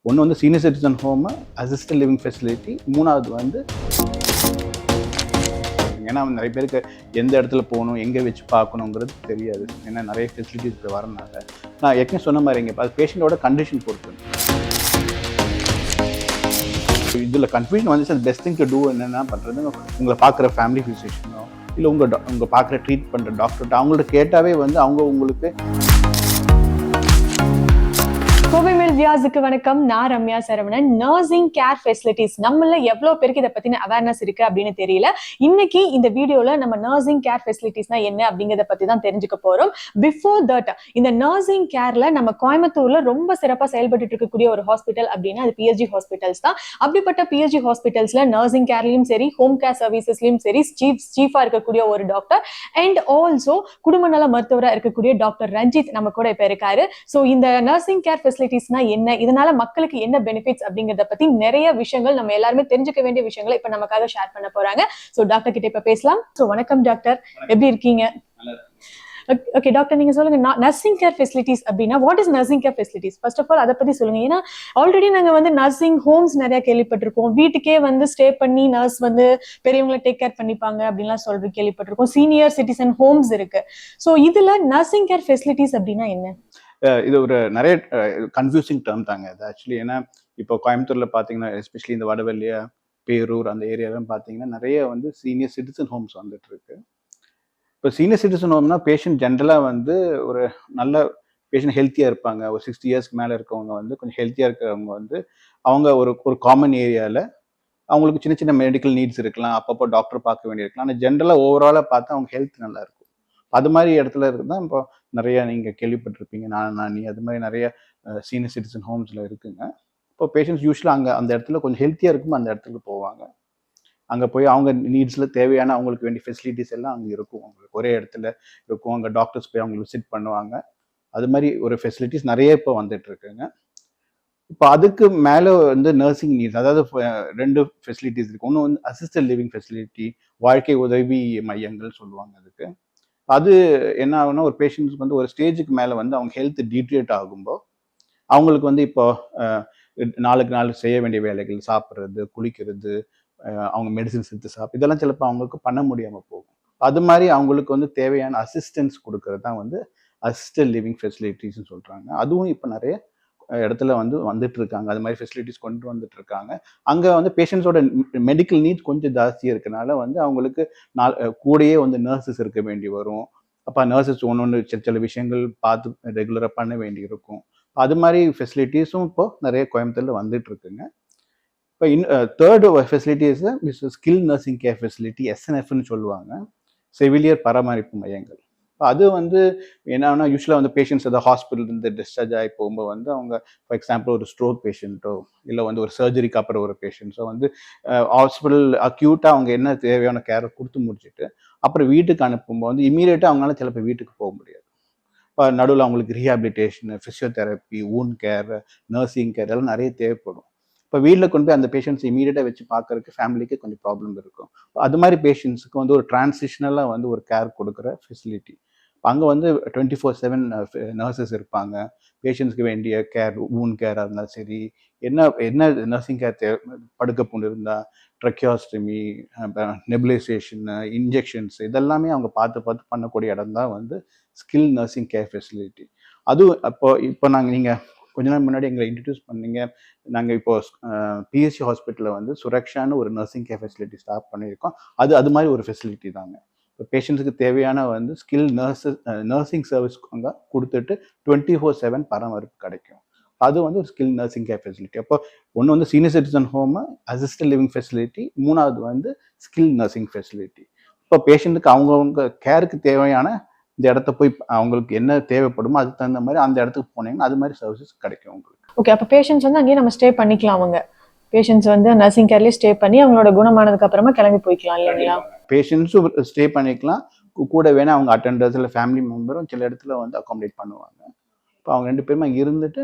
ஒன்று வந்து senior citizen home, assisted living facility, மூணாவது வந்து ஏன்னா நிறைய பேருக்கு எந்த இடத்துல போகணும், எங்கே வச்சு பார்க்கணுங்கிறது தெரியாது. ஏன்னா நிறைய ஃபெசிலிட்டிஸ் இப்போ வரனால நான் ஏற்கனவே சொன்ன மாதிரி இங்கே அது பேஷண்ட்டோட கண்டிஷன் பொறுத்து. இதில் கன்ஃபியூஷன் வந்துச்சு. அது பெஸ்ட் திங் டு டூ என்னென்ன பண்ணுறது, உங்களை பார்க்குற ஃபேமிலி ஃபிசிஷியனோ இல்லை உங்கள் பார்க்குற ட்ரீட் பண்ணுற டாக்டர்கிட்ட அவங்கள்ட்ட கேட்டாவே வந்து அவங்க உங்களுக்கு. கோவை மில் வியாஸுக்கு வணக்கம். நான் Ramya Saravanan. Nursing care facilities நம்மள எவ்வளவு பேருக்கு இதை பத்தின அவேர்னஸ் இருக்கு அப்படின்னு தெரியல. இன்னைக்கு இந்த வீடியோல நம்ம நர்சிங் கேர் ஃபெசிலிட்டிஸ்னா என்ன அப்படிங்கறத பத்தி தான் தெரிஞ்சுக்க போறோம். பிஃபோர் தட், இந்த நர்சிங் கேர்ல நம்ம கோயம்புத்தூர்ல ரொம்ப சிறப்பா செயல்பட்டு இருக்கக்கூடிய ஒரு ஹாஸ்பிட்டல் அப்படின்னா அது பிஎஸ்ஜி ஹாஸ்பிட்டல்ஸ் தான். அப்படிப்பட்ட பிஎஸ்ஜி ஹாஸ்பிட்டல்ஸ்ல நர்சிங் கேர்லயும் சரி, ஹோம் கேர் சர்வீசஸ்லயும் சரி சீஃபா இருக்கக்கூடிய ஒரு டாக்டர் அண்ட் ஆல்சோ குடும்ப நல மருத்துவரா இருக்கக்கூடிய டாக்டர் ரஞ்சித் நம்ம கூட இப்ப இருக்காரு. சோ இந்த நர்சிங் கேர் ஃபெசிலிட்டிஸ்னா என்ன, இதனால மக்களுக்கு என்ன பெனிஃபிட்ஸ் அப்படிங்கறத பத்தி நிறைய விஷயங்கள் நம்ம எல்லாருமே தெரிஞ்சுக்க வேண்டிய விஷயங்களை இப்ப நமக்காக ஷேர் பண்ண போறாங்க. சோ டாக்டர் கிட்ட இப்ப பேசலாம். சோ வணக்கம் டாக்டர், எப்படி இருக்கீங்க? ஓகே டாக்டர், நீங்க சொல்லுங்க, நர்சிங் கேர் ஃபெசிலிட்டிஸ் அப்படின்னா what is nursing care facilities? First of all அதை பத்தி சொல்லுங்க. ஏன்னா ஆல்ரெடி நாங்க வந்து நர்சிங் ஹோம்ஸ் நிறைய கேள்விப்பட்டிருக்கோம். வீட்டுக்கே வந்து ஸ்டே பண்ணி நர்ஸ் வந்து பெரியவங்களை டேக் கேர் பண்ணிப்பாங்க அப்படின்லாம் சொல்லி கேள்விப்பட்டிருக்கோம். சீனியர் சிட்டிசன் ஹோம்ஸ் இருக்கு. ஸோ இதுல நர்சிங் கேர் ஃபெசிலிட்டிஸ் அப்படின்னா என்ன? இது ஒரு நிறைய கன்ஃபியூசிங் டேர்ம் தாங்க இது ஆக்சுவலி. ஏன்னா இப்போ கோயம்புத்தூர்ல பார்த்தீங்கன்னா, எஸ்பெஷலி இந்த வடவள்ளியா, பேரூர் அந்த ஏரியாலாம் பார்த்தீங்கன்னா நிறைய வந்து சீனியர் சிட்டிசன் ஹோம்ஸ் வந்துட்டு இருக்கு. இப்போ சீனியர் சிட்டிசன் ஹோம்னா பேஷண்ட் ஜென்ரலாக வந்து ஒரு நல்ல பேஷண்ட் ஹெல்த்தியாக இருப்பாங்க. ஒரு 60 இயர்ஸ்க்கு மேலே இருக்கவங்க வந்து கொஞ்சம் ஹெல்த்தியாக இருக்கிறவங்க வந்து அவங்க ஒரு காமன் ஏரியாவில் அவங்களுக்கு சின்ன சின்ன மெடிக்கல் நீட்ஸ் இருக்கலாம், அப்பப்போ டாக்டர் பார்க்க வேண்டியிருக்கலாம். ஆனால் ஜென்ரலாக ஓவராலாக பார்த்தா அவங்க ஹெல்த் நல்லா இருக்கும். அது மாதிரி இடத்துல இருக்குதான் இப்போ நிறைய நீங்கள் கேள்விப்பட்டிருப்பீங்க, நானி அது மாதிரி நிறைய சீனியர் சிட்டிசன் ஹோம்ஸில் இருக்குங்க. இப்போ பேஷண்ட்ஸ் யூஸ்வலாக அந்த இடத்துல கொஞ்சம் ஹெல்த்தியாக இருக்கும், அந்த இடத்துக்கு போவாங்க. அங்கே போய் அவங்க நீட்ஸில் தேவையான அவங்களுக்கு வேண்டிய ஃபெசிலிட்டிஸ் எல்லாம் அங்கே இருக்கும். அவங்களுக்கு ஒரே இடத்துல இருக்கும். அங்கே டாக்டர்ஸ் போய் அவங்களுக்கு விசிட் பண்ணுவாங்க. அது மாதிரி ஒரு ஃபெசிலிட்டிஸ் நிறைய இப்போ வந்துட்டு இருக்குங்க. இப்போ அதுக்கு மேலே வந்து நர்சிங் நீட்ஸ், அதாவது 2 ஃபெசிலிட்டிஸ் இருக்கு. ஒன்று வந்து அசிஸ்டட் லிவிங் ஃபெசிலிட்டி, வாழ்க்கை உதவி மையங்கள் சொல்லுவாங்க அதுக்கு. அது என்ன ஆகுனா, ஒரு பேஷண்ட்ஸ்க்கு வந்து ஒரு ஸ்டேஜுக்கு மேலே வந்து அவங்க ஹெல்த் டீட்ரியேட் ஆகும்போது அவங்களுக்கு வந்து இப்போ நாளுக்கு நாள் செய்ய வேண்டிய வேலைகள், சாப்பிட்றது, குளிக்கிறது, அவங்க மெடிசின்ஸ் எடுத்து இதெல்லாம் சிலப்போ அவங்களுக்கு பண்ண முடியாமல் போகும். அது மாதிரி அவங்களுக்கு வந்து தேவையான அசிஸ்டன்ஸ் கொடுக்கறது தான் வந்து அசிஸ்டட் லிவிங் ஃபெசிலிட்டிஸ்ன்னு சொல்கிறாங்க. அதுவும் இப்போ நிறைய இடத்துல வந்து வந்துட்டு இருக்காங்க. அது மாதிரி ஃபெசிலிட்டிஸ் கொண்டு வந்துட்டு இருக்காங்க. அங்கே வந்து பேஷண்ட்ஸோட மெடிக்கல் நீட்ஸ் கொஞ்சம் ஜாஸ்தியாக இருக்கனால வந்து அவங்களுக்கு கூடயே வந்து நர்சஸ் இருக்க வேண்டி வரும். அப்போ நர்சஸ் ஒன்று சில விஷயங்கள் பார்த்து ரெகுலராக பண்ண வேண்டி இருக்கும். அது மாதிரி ஃபெசிலிட்டிஸும் இப்போ நிறைய கோயம்புத்தூரில் வந்துட்டு இருக்குங்க. இப்போ third facilities skill nursing care facility, எஸ்என்எஃப்னு சொல்லுவாங்க, செவிலியர் பராமரிப்பு மையங்கள். அது வந்து என்னன்னா, யூஸ்வலாக வந்து பேஷண்ட்ஸ் ஏதாவது ஹாஸ்பிட்டல்லேருந்து டிஸ்சார்ஜ் ஆகி போகும்போது வந்து அவங்க ஃபார் எக்ஸாம்பிள் ஒரு ஸ்ட்ரோக் பேஷண்ட்டோ இல்லை வந்து ஒரு சர்ஜரிக்கு அப்புறம் ஒரு பேஷண்ட்ஸோ வந்து ஹாஸ்பிட்டல் அக்யூட்டாக அவங்க என்ன தேவையான கேரை கொடுத்து முடிச்சுட்டு அப்புறம் வீட்டுக்கு அனுப்பும்போது வந்து இமீடியட்டாக அவங்களால சிலப்போ வீட்டுக்கு போக முடியாது. இப்போ நடுவில் அவங்களுக்கு ரீஹாபிலிட்டேஷன், ஃபிசியோதெரப்பி, ஊன் கேர், நர்சிங் கேர் எல்லாம் நிறைய தேவைப்படும். இப்போ வீட்டில் கொண்டு போய் அந்த பேஷண்ட்ஸ் இமீடியட்டாக வச்சு பார்க்கறதுக்கு ஃபேமிலிக்கு கொஞ்சம் ப்ராப்ளம் இருக்கும். அது மாதிரி பேஷண்ட்ஸுக்கு வந்து ஒரு டிரான்சிஷனலாக வந்து ஒரு கேர் கொடுக்குற ஃபெசிலிட்டி. அங்கே வந்து 24/7 நர்சஸ் இருப்பாங்க. பேஷண்ட்ஸ்க்கு வேண்டிய கேர், ஊன் கேராக இருந்தாலும் சரி, என்ன என்ன நர்சிங் கேர் படுக்க புண்ணு இருந்தால் ட்ரக்கியாஸ்டமி, நெபுலைசேஷனு, இன்ஜெக்ஷன்ஸ் இதெல்லாமே அவங்க பார்த்து பண்ணக்கூடிய இடம் தான் வந்து ஸ்கில் நர்சிங் கேர் ஃபெசிலிட்டி. அதுவும் இப்போ நீங்கள் கொஞ்ச நாள் முன்னாடி எங்களை இன்ட்ரடியூஸ் பண்ணீங்க. நாங்கள் இப்போ பிஎஸ்சி ஹாஸ்பிட்டலில் வந்து சுரக்ஷான்னு ஒரு நர்சிங் கேர் ஃபெசிலிட்டி ஸ்டார்ட் பண்ணியிருக்கோம். அது மாதிரி ஒரு ஃபெசிலிட்டி தாங்க. இப்போ பேஷண்ட்ஸுக்கு தேவையான வந்து ஸ்கில் நர்சிங் சர்வீஸ் அங்கே கொடுத்துட்டு 24/7 பராமரிப்பு கிடைக்கும். அது வந்து ஒரு ஸ்கில் நர்சிங் கேர் ஃபெசிலிட்டி. அப்போ ஒன்று வந்து senior citizen home, assisted living facility, மூணாவது வந்து ஸ்கில் நர்சிங் ஃபெசிலிட்டி. இப்போ பேஷண்ட்டுக்கு அவங்கவுங்க கேருக்கு தேவையான இந்த இடத்த போய் அவங்களுக்கு என்ன தேவைப்படுமோ அதுக்கு தகுந்த மாதிரி அந்த இடத்துக்கு போனீங்கன்னா அது மாதிரி சர்வீசஸ் கிடைக்கும் உங்களுக்கு. ஓகே, அப்போ பேஷண்ட்ஸ் வந்து அங்கேயே நம்ம ஸ்டே பண்ணிக்கலாம். அவங்க பேஷண்ட்ஸ் வந்து நர்சிங் கேர்லேயே ஸ்டே பண்ணி அவங்களோட குணமானதுக்கு அப்புறமா கிளம்பி போய்க்கலாம் இல்லைங்களா? பேஷண்ட்ஸும் ஸ்டே பண்ணிக்கலாம். கூட வேணா அவங்க அட்டெண்டர்ஸ் இல்லை ஃபேமிலி மெம்பரும் சில இடத்துல வந்து அகாமடேட் பண்ணுவாங்க. இப்போ அவங்க 2 பேருமே அங்கே இருந்துட்டு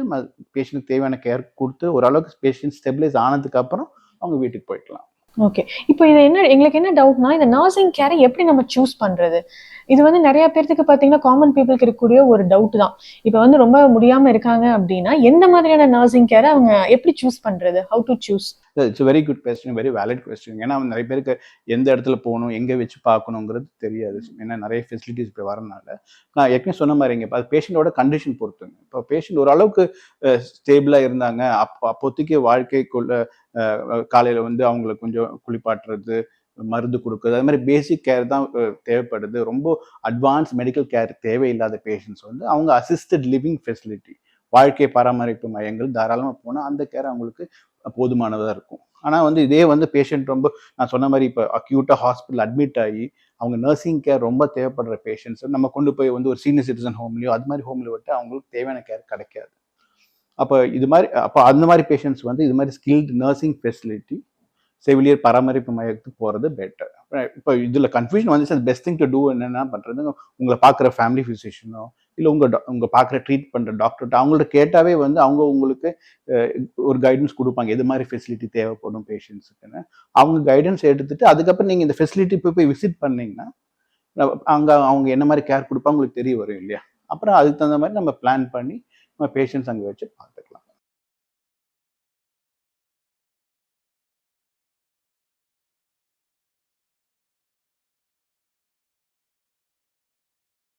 பேஷண்ட்டுக்கு தேவையான கேர் கொடுத்து ஓரளவுக்கு பேஷண்ட் ஸ்டெபிலைஸ் ஆனதுக்கு அப்புறம் அவங்க வீட்டுக்கு போய்க்கலாம். ஓகே. இப்போ இது என்ன எங்களுக்கு என்ன டவுட்னா, இந்த நர்சிங் கேர எப்படி நம்ம சூஸ் பண்றது? இது வந்து நெறைய பேர்த்துக்கு பார்த்தீங்கன்னா, காமன் பீப்பிள்க்கு இருக்கக்கூடிய ஒரு டவுட் தான். இப்ப வந்து ரொம்ப முடியாம இருக்காங்க அப்டின்னா, எந்த மாதிரியான நர்சிங் கேர அவங்க எப்படி சூஸ் பண்றது? How to choose? It's very good question, very valid question. ஏன்னா நிறைய பேருக்கு எந்த இடத்துல போகணும், எங்கே வச்சு பார்க்கணுங்கிறது தெரியாது. ஏன்னா நிறைய ஃபெசிலிட்டிஸ் இப்போ வரனால. நான் ஏற்கனவே சொன்ன மாதிரிங்க, இப்போ அது பேஷண்ட்டோட கண்டிஷன் பொறுத்துங்க. இப்போ பேஷண்ட் ஓரளவுக்கு ஸ்டேபிளாக இருந்தாங்க, அப்போதைக்கு வாழ்க்கைக்குள்ள காலையில் வந்து அவங்கள கொஞ்சம் குளிப்பாட்டுறது, மருந்து கொடுக்குறது, அது மாதிரி பேசிக் கேர் தான் தேவைப்படுது. ரொம்ப அட்வான்ஸ் மெடிக்கல் கேர் தேவையில்லாத பேஷண்ட்ஸ் வந்து அவங்க அசிஸ்டட் லிவிங் ஃபெசிலிட்டி, வாழ்க்கை பராமரிப்பு மையங்கள் தாராளமாக போனால் அந்த கேர் அவங்களுக்கு போதுமானதாக இருக்கும். ஆனால் வந்து இதே வந்து பேஷண்ட் ரொம்ப, நான் சொன்ன மாதிரி இப்போ அக்யூட்டாக ஹாஸ்பிட்டல் அட்மிட் ஆகி அவங்க நர்சிங் கேர் ரொம்ப தேவைப்படுற பேஷண்ட்ஸ் நம்ம கொண்டு போய் வந்து ஒரு சீனியர் சிட்டிசன் ஹோம்லையோ அது மாதிரி ஹோமில் விட்டு அவங்களுக்கு தேவையான கேர் கிடைக்காது. அப்போ அந்த மாதிரி பேஷண்ட்ஸ் வந்து இது மாதிரி ஸ்கில்டு நர்சிங் ஃபெசிலிட்டி, செவிலியர் பராமரிப்பு மையத்துக்கு போகிறது பெட்டர். இப்போ இதில் கன்ஃபியூஷன் வந்துச்சு, அது பெஸ்ட் திங் டு டூ என்னென்ன பண்ணுறது, உங்களை பார்க்குற ஃபேமிலி ஃபிசிஷியனோ இல்லை உங்கள் பார்க்குற ட்ரீட் பண்ணுற டாக்டர்கிட்ட அவங்கள்ட்ட கேட்டாவே வந்து அவங்க உங்களுக்கு ஒரு கைடன்ஸ் கொடுப்பாங்க, எது மாதிரி ஃபெசிலிட்டி தேவைப்படும் பேஷண்ட்ஸுக்குன்னு. அவங்க கைடன்ஸ் எடுத்துட்டு அதுக்கப்புறம் நீங்கள் இந்த ஃபெசிலிட்டி போய் விசிட் பண்ணீங்கன்னா அங்கே அவங்க என்ன மாதிரி கேர் கொடுப்பாங்க உங்களுக்கு தெரிய வரும் இல்லையா. அப்புறம் அதுக்கு தகுந்த மாதிரி நம்ம பிளான் பண்ணி நம்ம பேஷண்ட்ஸ் அங்கே வச்சு பார்த்துக்கலாம்.